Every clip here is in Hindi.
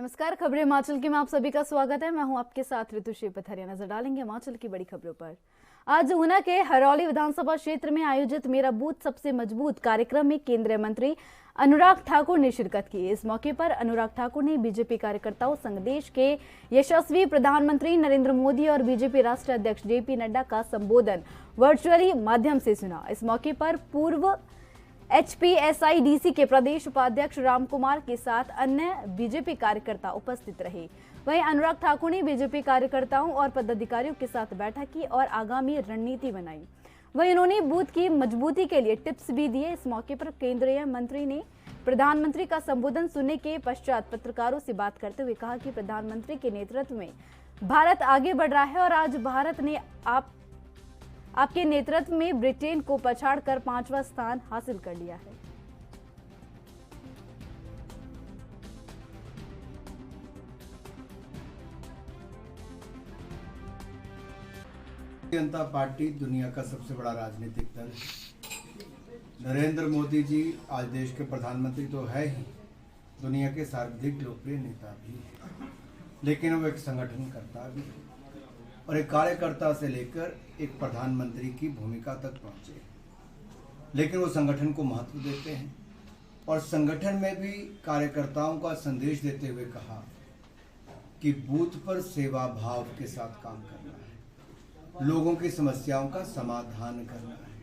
नमस्कार, खबरें हिमाचल के में आप सभी का स्वागत है। मैं हूं आपके साथ ऋतुश्री पथरिया। नजर डालेंगे हिमाचल की बड़ी खबरों पर। आज ऊना के हरौली विधानसभा क्षेत्र में आयोजित मेरा बूथ सबसे मजबूत कार्यक्रम में केंद्रीय मंत्री अनुराग ठाकुर ने शिरकत की। इस मौके पर अनुराग ठाकुर ने बीजेपी कार्यकर्ताओं संग देश के यशस्वी प्रधानमंत्री नरेंद्र मोदी और बीजेपी राष्ट्रीय अध्यक्ष जेपी नड्डा का संबोधन वर्चुअली माध्यम से सुना। इस मौके पर पूर्व HPSIDC के प्रदेश उपाध्यक्ष राम कुमार के साथ अन्य बीजेपी कार्यकर्ता उपस्थित रहे। वहीं अनुराग ठाकुर ने बीजेपी कार्यकर्ताओं और पदाधिकारियों के साथ बैठक की और आगामी रणनीति बनाई। वहीं उन्होंने बूथ की मजबूती के लिए टिप्स भी दिए। इस मौके पर केंद्रीय मंत्री ने प्रधानमंत्री का संबोधन सुनने के पश्चात पत्रकारों से बात करते हुए कहा कि प्रधानमंत्री के नेतृत्व में भारत आगे बढ़ रहा है और आज भारत ने आपके नेतृत्व में ब्रिटेन को पछाड़कर 5वां स्थान हासिल कर लिया है। जनता पार्टी दुनिया का सबसे बड़ा राजनीतिक दल है। नरेंद्र मोदी जी आज देश के प्रधानमंत्री तो है ही, दुनिया के सर्वाधिक लोकप्रिय नेता भी है, लेकिन वो एक संगठनकर्ता भी है और एक कार्यकर्ता से लेकर एक प्रधानमंत्री की भूमिका तक पहुंचे। लेकिन वो संगठन को महत्व देते हैं और संगठन में भी कार्यकर्ताओं का संदेश देते हुए कहा कि बूथ पर सेवा भाव के साथ काम करना है, लोगों की समस्याओं का समाधान करना है।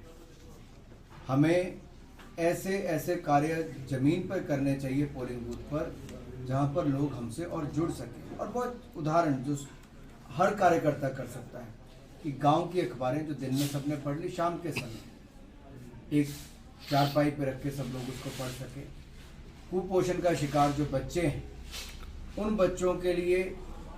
हमें ऐसे ऐसे कार्य जमीन पर करने चाहिए पोलिंग बूथ पर, जहां पर लोग हमसे और जुड़ सकें। और बहुत उदाहरण जो हर कार्यकर्ता कर सकता है कि गांव की अखबारें जो दिन में सबने पढ़ ली, शाम के समय एक चारपाई पे रख के सब लोग उसको पढ़ सके। कुपोषण का शिकार जो बच्चे हैं, उन बच्चों के लिए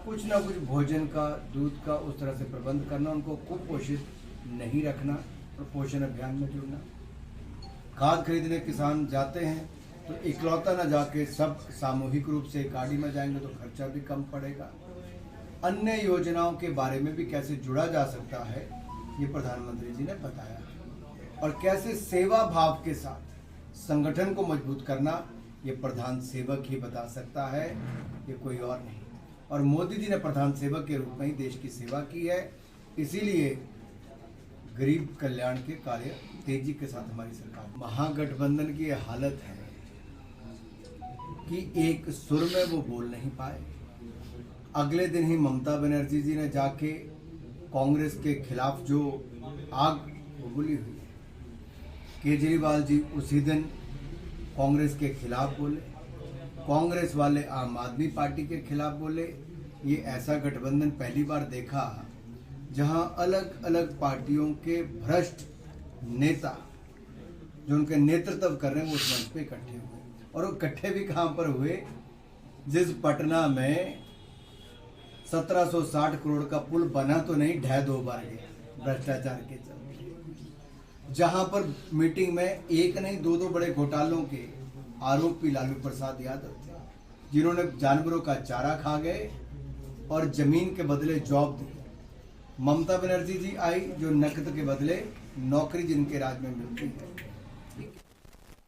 कुछ ना कुछ भोजन का, दूध का उस तरह से प्रबंध करना, उनको कुपोषित नहीं रखना और पोषण अभियान में जुड़ना। खाद खरीदने किसान जाते हैं तो इकलौता न जाके सब सामूहिक रूप से गाड़ी में जाएंगे तो खर्चा भी कम पड़ेगा। अन्य योजनाओं के बारे में भी कैसे जुड़ा जा सकता है, ये प्रधानमंत्री जी ने बताया। और कैसे सेवा भाव के साथ संगठन को मजबूत करना, ये प्रधान सेवक ही बता सकता है, ये कोई और नहीं। और मोदी जी ने प्रधान सेवक के रूप में ही देश की सेवा की है, इसीलिए गरीब कल्याण के कार्य तेजी के साथ हमारी सरकार। महागठबंधन की यह हालत है कि एक सुर में वो बोल नहीं पाए। अगले दिन ही ममता बनर्जी जी ने जाके कांग्रेस के खिलाफ जो आग उगली हुई है, केजरीवाल जी उसी दिन कांग्रेस के खिलाफ बोले, कांग्रेस वाले आम आदमी पार्टी के खिलाफ बोले। ये ऐसा गठबंधन पहली बार देखा जहां अलग अलग पार्टियों के भ्रष्ट नेता जो उनके नेतृत्व कर रहे हैं वो उस मंच पे इकट्ठे हुए। और वो इकट्ठे भी कहां पर हुए, जिस पटना में 1760 करोड़ का पुल बना तो नहीं, ढह 2 बार गया भ्रष्टाचार के चलते। जहां पर मीटिंग में एक नहीं 2 बड़े घोटालों के आरोपी लालू प्रसाद यादव थे, जिन्होंने जानवरों का चारा खा गए और जमीन के बदले जॉब दी। ममता बनर्जी जी आई जो नकद के बदले नौकरी जिनके राज में मिलती है।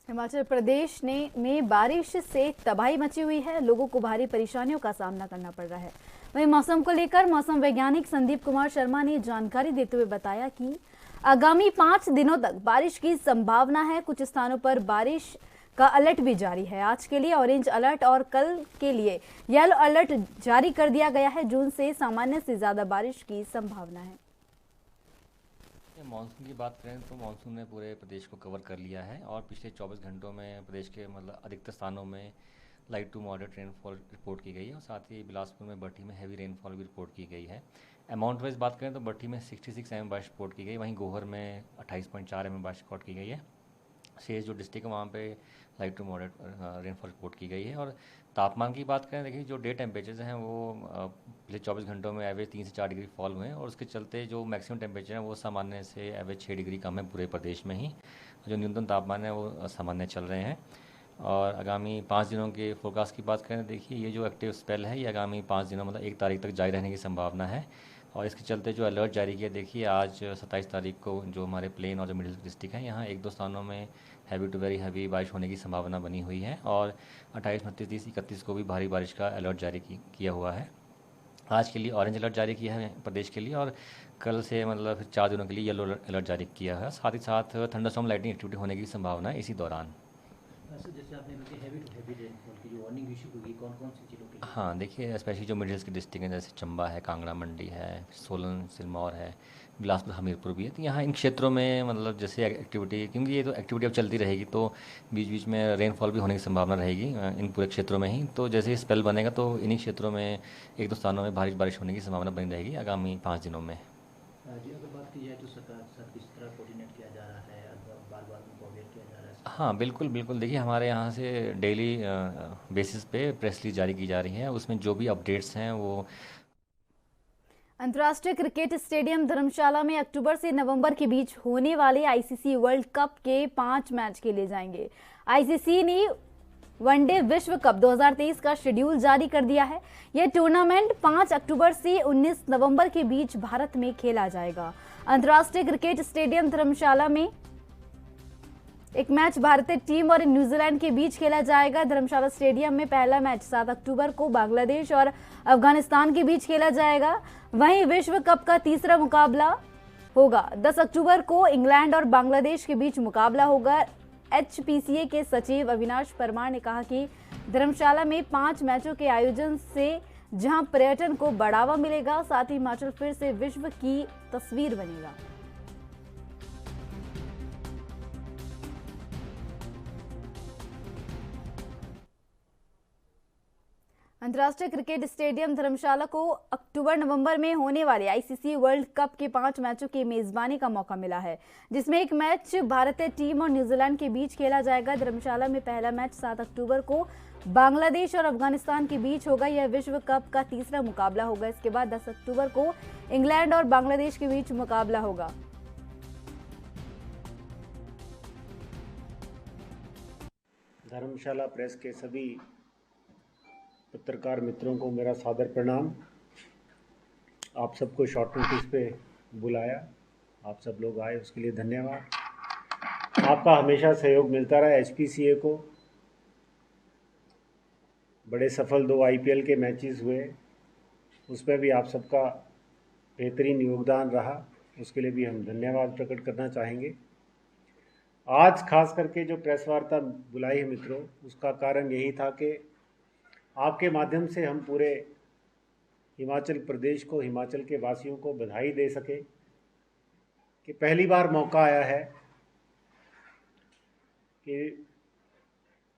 हिमाचल प्रदेश में बारिश से तबाही मची हुई है, लोगों को भारी परेशानियों का सामना करना पड़ रहा है। वहीं मौसम को लेकर मौसम वैज्ञानिक संदीप कुमार शर्मा ने जानकारी देते हुए बताया कि आगामी 5 दिनों तक बारिश की संभावना है। कुछ स्थानों पर बारिश का अलर्ट भी जारी है। आज के लिए ऑरेंज अलर्ट और कल के लिए येलो अलर्ट जारी कर दिया गया है। जून से सामान्य से ज्यादा बारिश की संभावना है। मानसून की बात करें तो मानसून ने पूरे प्रदेश को कवर कर लिया है और पिछले 24 घंटों में प्रदेश के अधिकतर स्थानों में light to moderate rainfall report की गई है और साथ ही बिलासपुर में बट्टी में हैवी रेनफॉल भी रिपोर्ट की गई है। अमाउंट वाइज बात करें तो बट्टी में 66 mm बारिश रिपोर्ट की गई, वहीं गोहर में 28.4 mm बारिश रिकॉर्ड की गई है। शेष जो डिस्ट्रिक्ट है वहाँ पे light to moderate rainfall report की गई है। और तापमान की बात करें, देखिए जो डे टेम्परेचर हैं वो पिछले 24 घंटों में एवरेज 3 से 4 डिग्री फॉल हुए हैं और उसके चलते जो मैक्सिमम टेम्परेचर है वो सामान्य से एवरेज 6 डिग्री कम है पूरे प्रदेश में ही। जो न्यूनतम तापमान है वो सामान्य चल रहे हैं। और आगामी 5 दिनों के फोरकास्ट की बात करें, देखिए ये जो एक्टिव स्पेल है ये आगामी 5 दिनों 1 तारीख तक जारी रहने की संभावना है। और इसके चलते जो अलर्ट जारी किया, देखिए आज 27 तारीख को जो हमारे प्लेन और जो मिडिल डिस्ट्रिक्ट हैं, यहाँ एक दो स्थानों में हैवी टू वेरी हैवी बारिश होने की संभावना बनी हुई है। और 28, 29, 30, 31 को भी भारी बारिश का अलर्ट जारी किया हुआ है। आज के लिए ऑरेंज अलर्ट जारी किया है प्रदेश के लिए, और कल से मतलब फिर 4 दिनों के लिए येलो अलर्ट जारी किया है। साथ ही साथ थंडरस्टॉर्म लाइटनिंग एक्टिविटी होने की संभावना है इसी दौरान। जैसे आपने हैवी टू हैवी रेनफॉल की जो वार्निंग इशू होगी, कौन कौन सी जिलों के लिए? हाँ, देखिए स्पेशली जो मिडिल्स की डिस्ट्रिक्ट हैं, जैसे चंबा है, कांगड़ा मंडी है, सोलन सिरमौर है, बिलासपुर हमीरपुर भी है, तो यहाँ इन क्षेत्रों में मतलब जैसे एक्टिविटी, क्योंकि ये तो एक्टिविटी अब चलती रहेगी तो बीच बीच में रेनफॉल भी होने की संभावना रहेगी इन पूरे क्षेत्रों में ही। तो जैसे ही स्पेल बनेगा तो इन्हीं क्षेत्रों में एक दो स्थानों में भारी बारिश होने की संभावना बनी रहेगी आगामी 5 दिनों में। जी, अगर बात की जाए तो सरकार के साथ किस तरह कोऑर्डिनेट किया जा रहा है, बार बार उनको अवेयर किया जा रहा है? हाँ, बिल्कुल बिल्कुल, देखिए हमारे यहाँ से डेली बेसिस पे प्रेस रिलीज जारी की जा रही है, उसमें जो भी अपडेट्स हैं वो। अंतर्राष्ट्रीय क्रिकेट स्टेडियम धर्मशाला में अक्टूबर से नवंबर के बीच होने वाले आईसीसी वर्ल्ड कप के 5 मैच खेले जाएंगे। आईसीसी ने वनडे विश्व कप 2023 का शेड्यूल जारी कर दिया है। यह टूर्नामेंट 5 अक्टूबर से 19 नवंबर के बीच भारत में खेला जाएगा। अंतर्राष्ट्रीय क्रिकेट स्टेडियम धर्मशाला में एक मैच भारतीय टीम और न्यूजीलैंड के बीच खेला जाएगा। धर्मशाला स्टेडियम में पहला मैच 7 अक्टूबर को बांग्लादेश और अफगानिस्तान के बीच खेला जाएगा। वहीं विश्व कप का तीसरा मुकाबला होगा 10 अक्टूबर को इंग्लैंड और बांग्लादेश के बीच मुकाबला होगा। एचपीसीए के सचिव अविनाश परमार ने कहा कि धर्मशाला में 5 मैचों के आयोजन से जहां पर्यटन को बढ़ावा मिलेगा, साथ ही हिमाचल फिर से विश्व की तस्वीर बनेगा। अंतर्राष्ट्रीय क्रिकेट स्टेडियम धर्मशाला को अक्टूबर नवंबर में होने वाले आईसीसी वर्ल्ड कप के 5 मैचों की मेजबानी का मौका मिला है, जिसमें एक मैच भारतीय टीम और न्यूजीलैंड के बीच खेला जाएगा। धर्मशाला में पहला मैच 7 अक्टूबर को बांग्लादेश और अफगानिस्तान के बीच होगा। यह विश्व कप का तीसरा मुकाबला होगा। इसके बाद 10 अक्टूबर को इंग्लैंड और बांग्लादेश के बीच मुकाबला होगा। धर्मशाला प्रेस के सभी पत्रकार मित्रों को मेरा सादर प्रणाम। आप सबको शॉर्ट नोटिस पे बुलाया, आप सब लोग आए, उसके लिए धन्यवाद। आपका हमेशा सहयोग मिलता रहा। एचपीसीए को बड़े सफल 2 आईपीएल के मैचेस हुए, उसमें भी आप सबका बेहतरीन योगदान रहा, उसके लिए भी हम धन्यवाद प्रकट करना चाहेंगे। आज खास करके जो प्रेस वार्ता बुलाई है मित्रों, उसका कारण यही था कि आपके माध्यम से हम पूरे हिमाचल प्रदेश को, हिमाचल के वासियों को बधाई दे सके कि पहली बार मौका आया है कि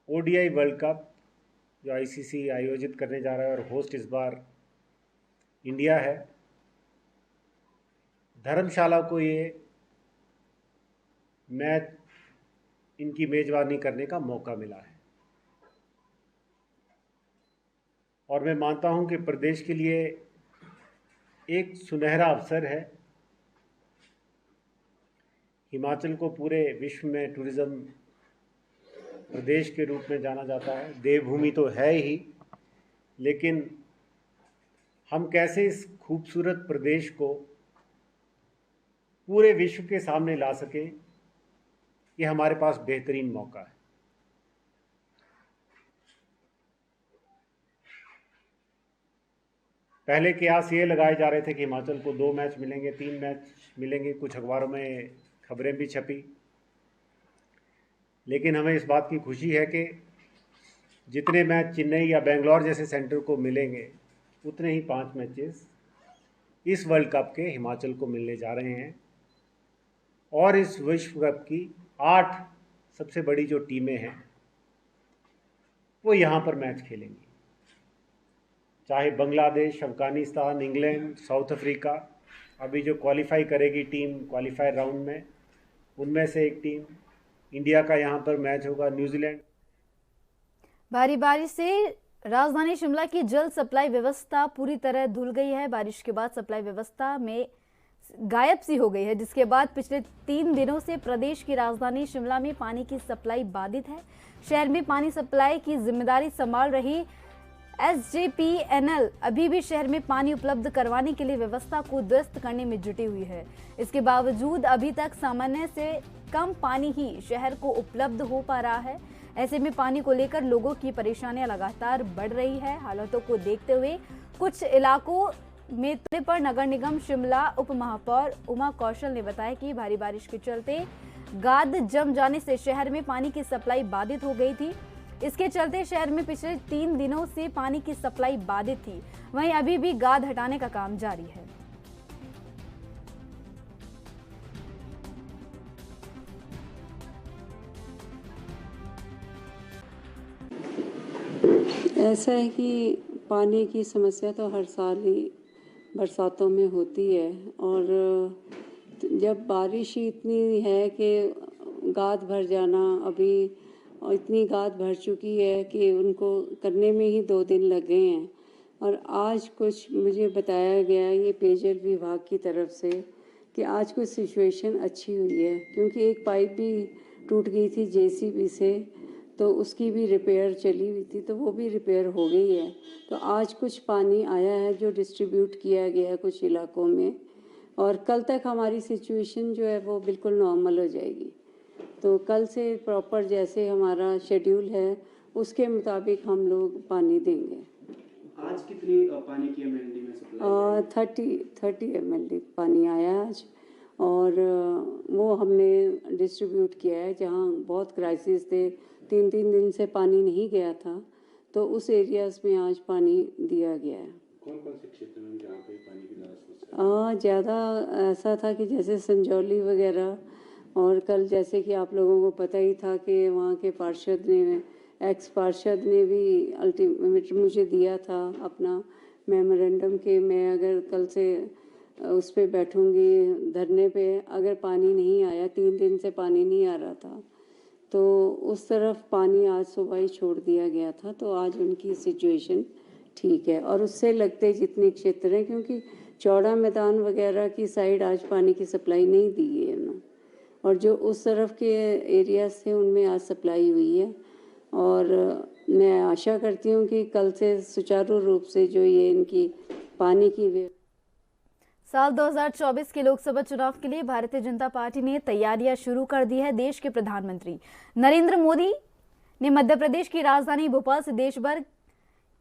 ओडीआई वर्ल्ड कप जो आईसीसी आयोजित करने जा रहा है और होस्ट इस बार इंडिया है, धर्मशाला को ये मैच इनकी मेजबानी करने का मौका मिला है। और मैं मानता हूं कि प्रदेश के लिए एक सुनहरा अवसर है। हिमाचल को पूरे विश्व में टूरिज़्म प्रदेश के रूप में जाना जाता है, देवभूमि तो है ही, लेकिन हम कैसे इस खूबसूरत प्रदेश को पूरे विश्व के सामने ला सकें, ये हमारे पास बेहतरीन मौका है। पहले कयास ये लगाए जा रहे थे कि हिमाचल को 2 मैच मिलेंगे, 3 मैच मिलेंगे, कुछ अखबारों में खबरें भी छपी, लेकिन हमें इस बात की खुशी है कि जितने मैच चेन्नई या बेंगलोर जैसे सेंटर को मिलेंगे, उतने ही 5 मैचेस इस वर्ल्ड कप के हिमाचल को मिलने जा रहे हैं। और इस विश्व कप की 8 सबसे बड़ी जो टीमें हैं वो यहाँ पर मैच खेलेंगी, चाहे Bangladesh, Afghanistan, England, south Africa. अभी जो क्वालिफाई करेगी टीम क्वालिफायर राउंड में, उनमें से एक टीम इंडिया का यहाँ पर मैच होगा, न्यूजीलैंड। भारी बारिश से राजधानी शिमला की जल सप्लाई व्यवस्था पूरी तरह धुल गई है। बारिश के बाद सप्लाई व्यवस्था में गायब सी हो गई है, जिसके बाद पिछले 3 दिनों से प्रदेश की राजधानी शिमला में पानी की सप्लाई बाधित है। शहर में पानी सप्लाई की जिम्मेदारी संभाल रही SJPNL अभी भी शहर में पानी उपलब्ध करवाने के लिए व्यवस्था को दुरुस्त करने में जुटी हुई है। इसके बावजूद अभी तक सामान्य से कम पानी ही शहर को उपलब्ध हो पा रहा है। ऐसे में पानी को लेकर लोगों की परेशानियां लगातार बढ़ रही है। हालातों को देखते हुए कुछ इलाकों में पर नगर निगम शिमला उप महापौर उमा कौशल ने बताया कि भारी बारिश के चलते गाद जम जाने से शहर में पानी की सप्लाई बाधित हो गई थी। इसके चलते शहर में पिछले 3 दिनों से पानी की सप्लाई बाधित थी। वहीं अभी भी गाद हटाने का काम जारी है। ऐसा है कि पानी की समस्या तो हर साल ही बरसातों में होती है, और जब बारिश ही इतनी है कि गाद भर जाना, अभी इतनी गाद भर चुकी है कि उनको करने में ही 2 दिन लग गए हैं। और आज कुछ मुझे बताया गया ये पेयजल विभाग की तरफ से कि आज कुछ सिचुएशन अच्छी हुई है, क्योंकि एक पाइप भी टूट गई थी JCB से, तो उसकी भी रिपेयर चली हुई थी, तो वो भी रिपेयर हो गई है। तो आज कुछ पानी आया है जो डिस्ट्रीब्यूट किया गया है कुछ इलाकों में, और कल तक हमारी सिचुएशन जो है वो बिल्कुल नॉर्मल हो जाएगी। तो कल से प्रॉपर जैसे हमारा शेड्यूल है उसके मुताबिक हम लोग पानी देंगे। आज कितनी पानी की MLD में सप्लाई? 30 MLD पानी आया आज, और वो हमने डिस्ट्रीब्यूट किया है जहाँ बहुत क्राइसिस थे, 3 दिन से पानी नहीं गया था, तो उस एरियाज में आज पानी दिया गया है। कौन कौन से क्षेत्र में जहाँ पे पानी की ज़्यादा समस्या? ज़्यादा ऐसा था कि जैसे संजौली वगैरह, और कल जैसे कि आप लोगों को पता ही था कि वहाँ के पार्षद ने, एक्स पार्षद ने भी अल्टीमेट मुझे दिया था अपना मेमोरेंडम कि मैं अगर कल से उस पर बैठूंगी धरने पे, अगर पानी नहीं आया, 3 दिन से पानी नहीं आ रहा था, तो उस तरफ पानी आज सुबह ही छोड़ दिया गया था। तो आज उनकी सिचुएशन ठीक है, और उससे लगते जितने क्षेत्र हैं, क्योंकि चौड़ा मैदान वगैरह की साइड आज पानी की सप्लाई नहीं दी है ना, और जो उस तरफ के एरियाज थे उनमें आज सप्लाई हुई है। और मैं आशा करती हूँ कि कल से सुचारू रूप से जो ये इनकी पानी की साल 2024 के लोकसभा चुनाव के लिए भारतीय जनता पार्टी ने तैयारियां शुरू कर दी है। देश के प्रधानमंत्री नरेंद्र मोदी ने मध्य प्रदेश की राजधानी भोपाल से देश भर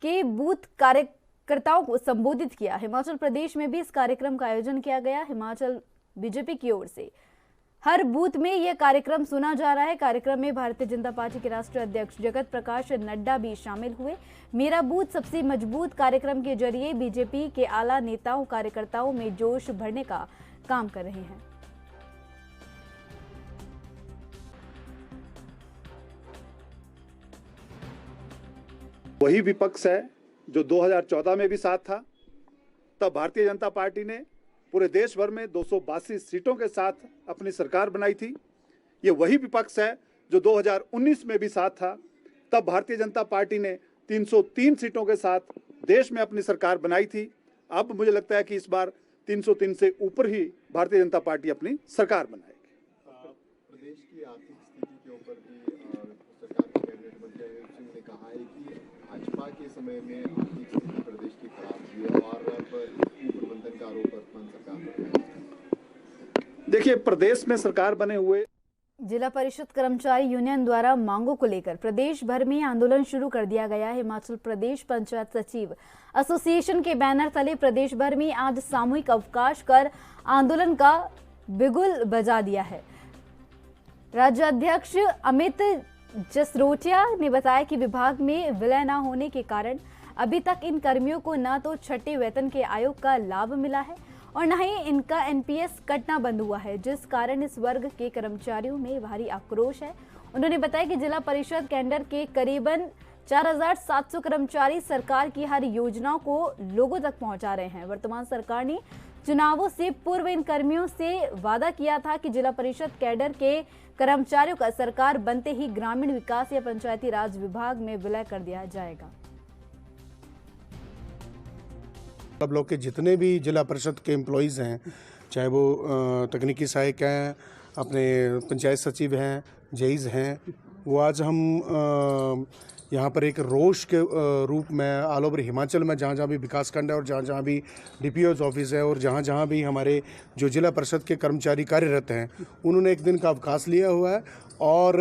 के बूथ कार्यकर्ताओं को संबोधित किया। हिमाचल प्रदेश में भी इस कार्यक्रम का आयोजन किया गया। हिमाचल बीजेपी की ओर से हर बूथ में यह कार्यक्रम सुना जा रहा है। कार्यक्रम में भारतीय जनता पार्टी के राष्ट्रीय अध्यक्ष जगत प्रकाश नड्डा भी शामिल हुए। मेरा बूथ सबसे मजबूत कार्यक्रम के जरिए बीजेपी के आला नेताओं कार्यकर्ताओं में जोश भरने का काम कर रहे हैं। वही विपक्ष है जो 2014 में भी साथ था। तब भारतीय जनता पार्टी ने पूरे देश भर में 282 सीटों के साथ अपनी सरकार बनाई थी। ये वही विपक्ष है जो 2019 में भी साथ था। तब भारतीय जनता पार्टी ने 303 सीटों के साथ देश में अपनी सरकार बनाई थी। अब मुझे लगता है कि इस बार 303 से ऊपर ही भारतीय जनता पार्टी अपनी सरकार बनाएगी। प्रदेश की आर्थिक स्थिति के ऊपर भी सरकार के कैबिनेट मंत्री अनिल सिंह ने कहा है कि भाजपा के समय में आर्थिक स्थिति प्रदेश की खराब हुई है और अब प्रबंधन का आरोप वर्तमान सरकार पर। देखिए, प्रदेश में सरकार बने हुए जिला परिषद कर्मचारी यूनियन द्वारा मांगों को लेकर प्रदेश भर में आंदोलन शुरू कर दिया गया है। हिमाचल प्रदेश पंचायत सचिव एसोसिएशन के बैनर तले प्रदेश भर में आज सामूहिक अवकाश कर आंदोलन का बिगुल बजा दिया है। राज्याध्यक्ष अमित जसरोटिया ने बताया कि विभाग में विलय न होने के कारण अभी तक इन कर्मियों को न तो छठे वेतन के आयोग का लाभ मिला है और न ही इनका NPS कटना बंद हुआ है, जिस कारण इस वर्ग के कर्मचारियों में भारी आक्रोश है। उन्होंने बताया कि जिला परिषद कैडर के करीबन 4700 कर्मचारी सरकार की हर योजनाओं को लोगों तक पहुंचा रहे हैं। वर्तमान सरकार ने चुनावों से पूर्व इन कर्मियों से वादा किया था कि जिला परिषद कैडर के कर्मचारियों का सरकार बनते ही ग्रामीण विकास या पंचायती राज विभाग में विलय कर दिया जाएगा। सब लोग के जितने भी जिला परिषद के एम्प्लॉयज़ हैं, चाहे वो तकनीकी सहायक हैं, अपने पंचायत सचिव हैं, जेईज हैं, वो आज हम यहाँ पर एक रोष के रूप में ऑल ओवर हिमाचल में जहाँ जहाँ भी विकासखंड है और जहाँ जहाँ भी डीपीओ ऑफिस है और जहाँ जहाँ भी हमारे जो जिला परिषद के कर्मचारी कार्यरत हैं, उन्होंने एक दिन का अवकाश लिया हुआ है और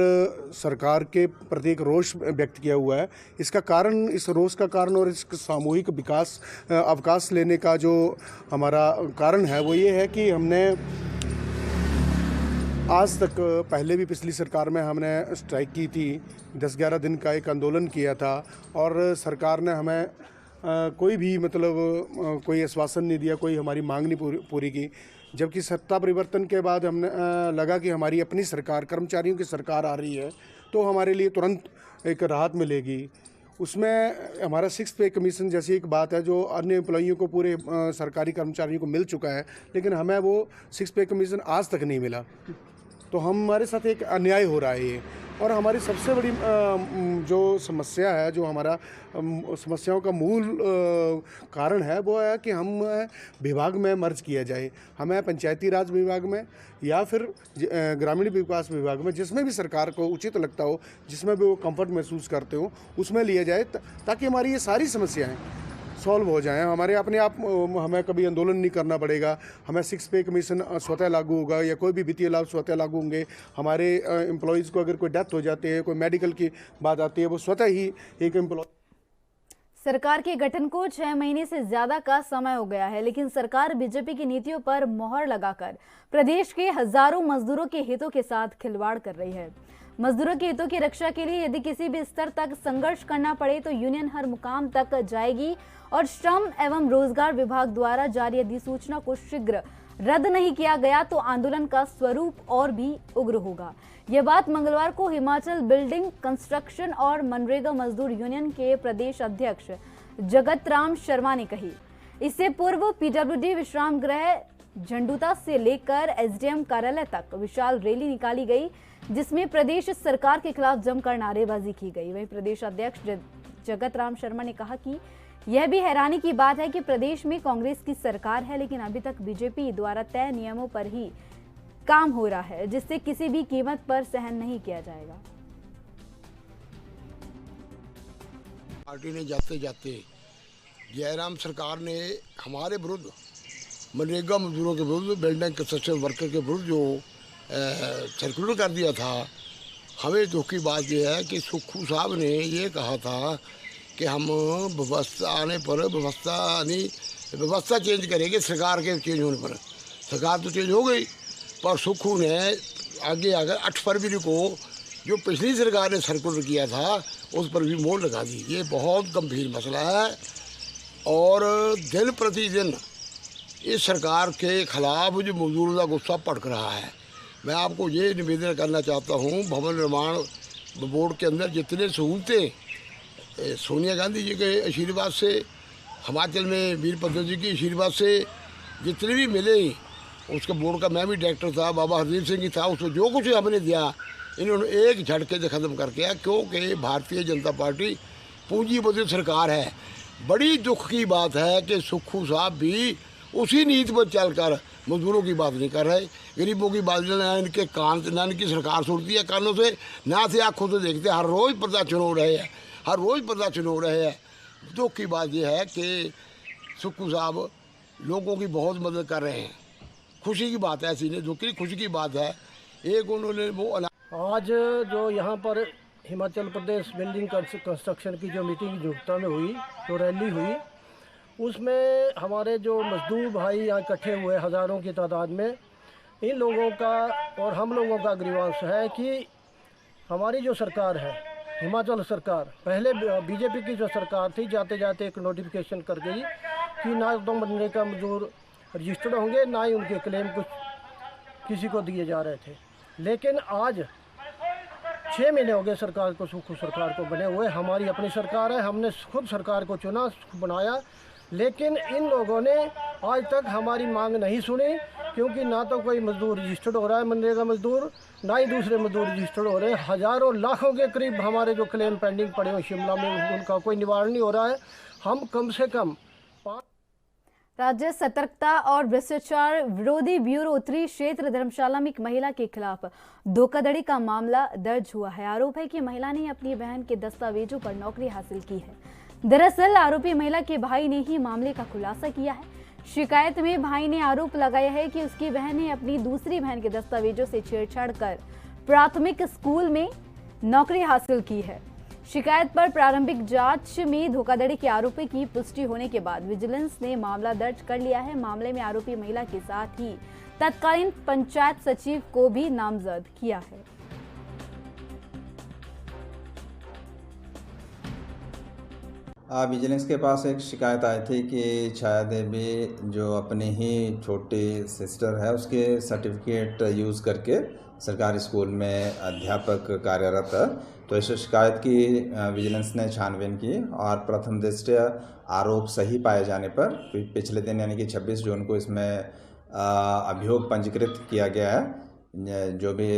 सरकार के प्रति एक रोष व्यक्त किया हुआ है। इसका कारण, इस रोष का कारण और इस सामूहिक विकास अवकाश लेने का जो हमारा कारण है वो ये है कि हमने आज तक पहले भी पिछली सरकार में हमने स्ट्राइक की थी, 10-11 दिन का एक आंदोलन किया था और सरकार ने हमें कोई भी मतलब कोई आश्वासन नहीं दिया, कोई हमारी मांग नहीं पूरी की। जबकि सत्ता परिवर्तन के बाद हमने लगा कि हमारी अपनी सरकार, कर्मचारियों की सरकार आ रही है तो हमारे लिए तुरंत एक राहत मिलेगी। उसमें हमारा 6th पे कमीशन जैसी एक बात है जो अन्य एम्प्लॉइयों को, पूरे सरकारी कर्मचारियों को मिल चुका है, लेकिन हमें वो 6th पे कमीशन आज तक नहीं मिला। तो हमारे साथ एक अन्याय हो रहा है ये। और हमारी सबसे बड़ी जो समस्या है, जो हमारा समस्याओं का मूल कारण है वो है कि हम विभाग में मर्ज किया जाए। हमें पंचायती राज विभाग में या फिर ग्रामीण विकास विभाग में, जिसमें भी सरकार को उचित लगता हो, जिसमें भी वो कंफर्ट महसूस करते हो, उसमें लिया जाए ताकि हमारी ये सारी समस्याएं सॉल्व हो जाएं। हमारे अपने आप हमें कभी आंदोलन नहीं करना पड़ेगा। हमें 6 पे कमीशन स्वतः लागू होगा या कोई भी वित्तीय लाभ स्वतः लागू होंगे। हमारे एम्प्लॉयज़ को अगर कोई डेथ हो जाती है, कोई मेडिकल की बात आती है, वो स्वतः ही एक एम्प्लॉय। सरकार के गठन को 6 महीने से ज्यादा का समय हो गया है, लेकिन सरकार बीजेपी की नीतियों पर मोहर लगाकर प्रदेश के हजारों मजदूरों के हितों के साथ खिलवाड़ कर रही है। मजदूरों के हितों की रक्षा के लिए यदि किसी भी स्तर तक संघर्ष करना पड़े तो यूनियन हर मुकाम तक जाएगी और श्रम एवं रोजगार विभाग द्वारा जारी अधिसूचना को शीघ्र रद्द नहीं किया गया तो आंदोलन का स्वरूप और भी उग्र होगा। यह बात मंगलवार को हिमाचल बिल्डिंग कंस्ट्रक्शन और मनरेगा मजदूर यूनियन के प्रदेश अध्यक्ष जगत राम शर्मा ने कही। इससे पूर्व पीडब्ल्यूडी विश्राम गृह झंडूता से लेकर एसडीएम कार्यालय तक विशाल रैली निकाली गई, जिसमें प्रदेश सरकार के खिलाफ जमकर नारेबाजी की गई। वहीं प्रदेश अध्यक्ष जगत राम शर्मा ने कहा कि यह भी हैरानी की बात है कि प्रदेश में कांग्रेस की सरकार है, लेकिन अभी तक बीजेपी द्वारा तय नियमों पर ही काम हो रहा है, जिससे किसी भी कीमत पर सहन नहीं किया जाएगा। पार्टी ने जाते जाते जयराम सरकार ने हमारे विरुद्ध, मनरेगा मजदूरों के विरुद्ध, बिल्डिंग कंस्ट्रक्शन वर्कर के विरुद्ध जो सर्कुलर कर दिया था। हमें दुख की बात यह है कि सुक्खू साहब ने ये कहा था कि हम व्यवस्था आने पर व्यवस्था चेंज करेंगे, सरकार के चेंज होने पर। सरकार तो चेंज हो गई, पर सुक्खू ने आगे आकर 8 फरवरी को जो पिछली सरकार ने सर्कुलर किया था उस पर भी मोहर लगा दी। ये बहुत गंभीर मसला है और दिन प्रतिदिन इस सरकार के खिलाफ जो मजदूरों का गुस्सा भड़क रहा है। मैं आपको ये निवेदन करना चाहता हूँ, भवन निर्माण बोर्ड के अंदर जितने सहूलतें सोनिया गांधी जी के आशीर्वाद से, हिमाचल में वीरभद्र जी के आशीर्वाद से जितने भी मिले, उसके बोर्ड का मैं भी डायरेक्टर था, बाबा हरदीप सिंह जी था, उसको जो कुछ हमने दिया इन्होंने एक झटके से ख़त्म करके है, क्योंकि भारतीय जनता पार्टी पूंजीपति सरकार है। बड़ी दुख की बात है कि सुक्खू साहब भी उसी नीति पर चलकर मजदूरों की बात नहीं कर रहे, गरीबों की बात ना इनके कान, ना इनकी सरकार सुनती है कानों से, ना से आँखों से देखते। हर रोज़ प्रदर्शन हो रहे हैं, हर रोज़ प्रदर्शन हो रहे हैं। दुख की बात यह है कि सुक्खू साहब लोगों की बहुत मदद कर रहे हैं। खुशी की बात है, ऐसी नहीं दुख की, खुशी की बात है। एक उन्होंने वो आज जो यहाँ पर हिमाचल प्रदेश बिल्डिंग कंस्ट्रक्शन की जो मीटिंग जुगता में हुई, जो रैली हुई, उसमें हमारे जो मजदूर भाई यहाँ इकट्ठे हुए हज़ारों की तादाद में, इन लोगों का और हम लोगों का ग्रीवांश है कि हमारी जो सरकार है, हिमाचल सरकार, पहले बीजेपी की जो सरकार थी, जाते जाते एक नोटिफिकेशन कर गई कि ना तो मनरेगा मजदूर रजिस्टर्ड होंगे, ना ही उनके क्लेम कुछ किसी को दिए जा रहे थे। लेकिन आज 6 महीने हो गए सरकार को, सुक्खू सरकार को बने हुए। हमारी अपनी सरकार है, हमने खुद सरकार को चुना, बनाया, लेकिन इन लोगों ने आज तक हमारी मांग नहीं सुनी, क्योंकि ना तो कोई मजदूर रजिस्टर्ड हो रहा है मनरेगा मजदूर, ना ही दूसरे मजदूर रजिस्टर्ड हो रहे हैं। हज़ारों लाखों के करीब हमारे जो क्लेम पेंडिंग पड़े हुए शिमला में, उनका कोई निवारण नहीं हो रहा है। हम कम से कम राज्य सतर्कता और भ्रष्टाचार विरोधी ब्यूरो उत्तरी क्षेत्र धर्मशाला में एक महिला के खिलाफ धोखाधड़ी का मामला दर्ज हुआ है। आरोप है कि महिला ने अपनी बहन के दस्तावेजों पर नौकरी हासिल की है। दरअसल आरोपी महिला के भाई ने ही मामले का खुलासा किया है। शिकायत में भाई ने आरोप लगाया है कि उसकी बहन ने अपनी दूसरी बहन के दस्तावेजों से छेड़छाड़ कर प्राथमिक स्कूल में नौकरी हासिल की है। शिकायत पर प्रारंभिक जांच में धोखाधड़ी के आरोपी की पुष्टि होने के बाद विजिलेंस ने मामला दर्ज कर लिया है। मामले में आरोपी महिला के साथ ही तत्कालीन पंचायत सचिव को भी नामजद किया है। विजिलेंस के पास एक शिकायत आई थी कि छाया देवी जो अपनी ही छोटी सिस्टर है उसके सर्टिफिकेट यूज़ करके सरकारी स्कूल में अध्यापक कार्यरत है। तो इस शिकायत की विजिलेंस ने छानबीन की और प्रथम दृष्टया आरोप सही पाए जाने पर पिछले दिन यानी कि 26 जून को इसमें अभियोग पंजीकृत किया गया है। जो भी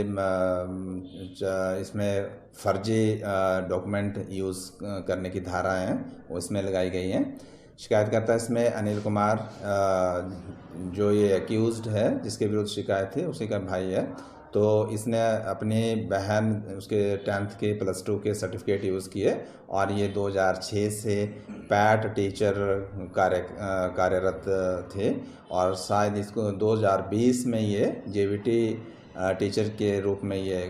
इसमें फर्जी डॉक्यूमेंट यूज़ करने की धाराएं हैं वो इसमें लगाई गई हैं। शिकायतकर्ता इसमें अनिल कुमार जो ये एक्यूज्ड है जिसके विरुद्ध शिकायत थी उसी का भाई है। तो इसने अपनी बहन उसके 10th के +2 के सर्टिफिकेट यूज़ किए और ये 2006 से पैट टीचर कार्यरत थे और शायद इसको 2020 में ये JVT टीचर के रूप में ये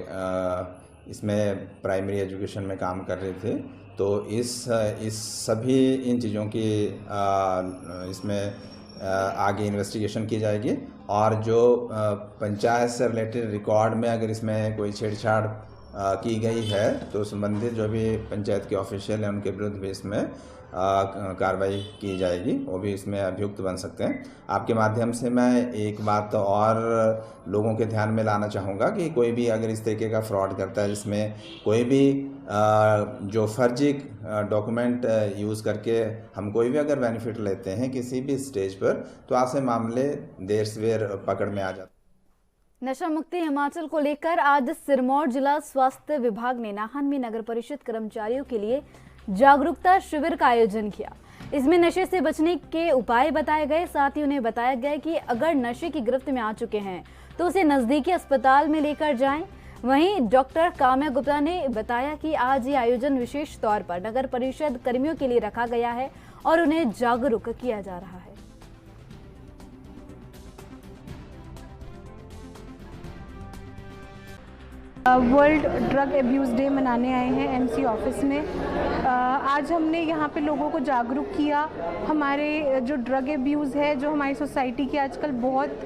इसमें प्राइमरी एजुकेशन में काम कर रहे थे। तो इस सभी इन चीज़ों की इसमें आगे इन्वेस्टिगेशन की जाएगी और जो पंचायत से रिलेटेड रिकॉर्ड में अगर इसमें कोई छेड़छाड़ की गई है तो संबंधित जो भी पंचायत के ऑफिशियल हैं उनके विरुद्ध भी इसमें कार्रवाई की जाएगी, वो भी इसमें अभियुक्त बन सकते हैं। आपके माध्यम से मैं एक बात और लोगों के ध्यान में लाना चाहूँगा कि कोई भी अगर इस तरीके का फ्रॉड करता है जिसमें कोई भी जो फर्जी डॉक्यूमेंट यूज़ करके हम कोई भी अगर बेनिफिट लेते हैं किसी भी स्टेज पर तो आपसे मामले देर सवेर पकड़ में आ जाते। नशा मुक्ति हिमाचल को लेकर आज सिरमौर जिला स्वास्थ्य विभाग ने नाहन में नगर परिषद कर्मचारियों के लिए जागरूकता शिविर का आयोजन किया। इसमें नशे से बचने के उपाय बताए गए, साथ ही उन्हें बताया गया कि अगर नशे की गिरफ्त में आ चुके हैं तो उसे नजदीकी अस्पताल में लेकर जाएं। वहीं डॉक्टर काम्या गुप्ता ने बताया कि आज ये आयोजन विशेष तौर पर नगर परिषद कर्मियों के लिए रखा गया है और उन्हें जागरूक किया जा रहा है। वर्ल्ड ड्रग एब्यूज़ डे मनाने आए हैं एमसी ऑफिस में। आज हमने यहाँ पे लोगों को जागरूक किया। हमारे जो ड्रग एब्यूज़ है जो हमारी सोसाइटी की आजकल बहुत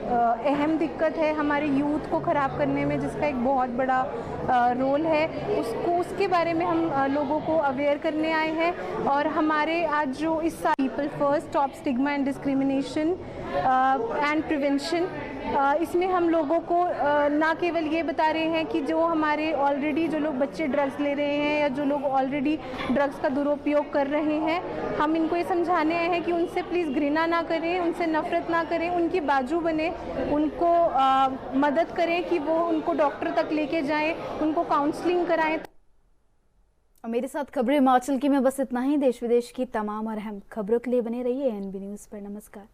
अहम दिक्कत है हमारे यूथ को ख़राब करने में, जिसका एक बहुत बड़ा रोल है, उसके बारे में हम लोगों को अवेयर करने आए हैं। और हमारे आज जो इस साल people first stop stigma and discrimination and prevention, इसमें हम लोगों को ना केवल ये बता रहे हैं कि जो हमारे ऑलरेडी जो लोग बच्चे ड्रग्स ले रहे हैं या जो लोग ऑलरेडी ड्रग्स का दुरुपयोग कर रहे हैं, हम इनको ये समझाने आए हैं कि उनसे प्लीज़ घृणा ना करें, उनसे नफरत ना करें, उनकी बाजू बने, उनको मदद करें कि वो उनको डॉक्टर तक लेके जाएं, उनको काउंसलिंग कराएं। मेरे साथ खबरें हिमाचल की में बस इतना ही। देश विदेश की तमाम और अहम खबरों के लिए बने रहिए एनबी न्यूज़ पर। नमस्कार।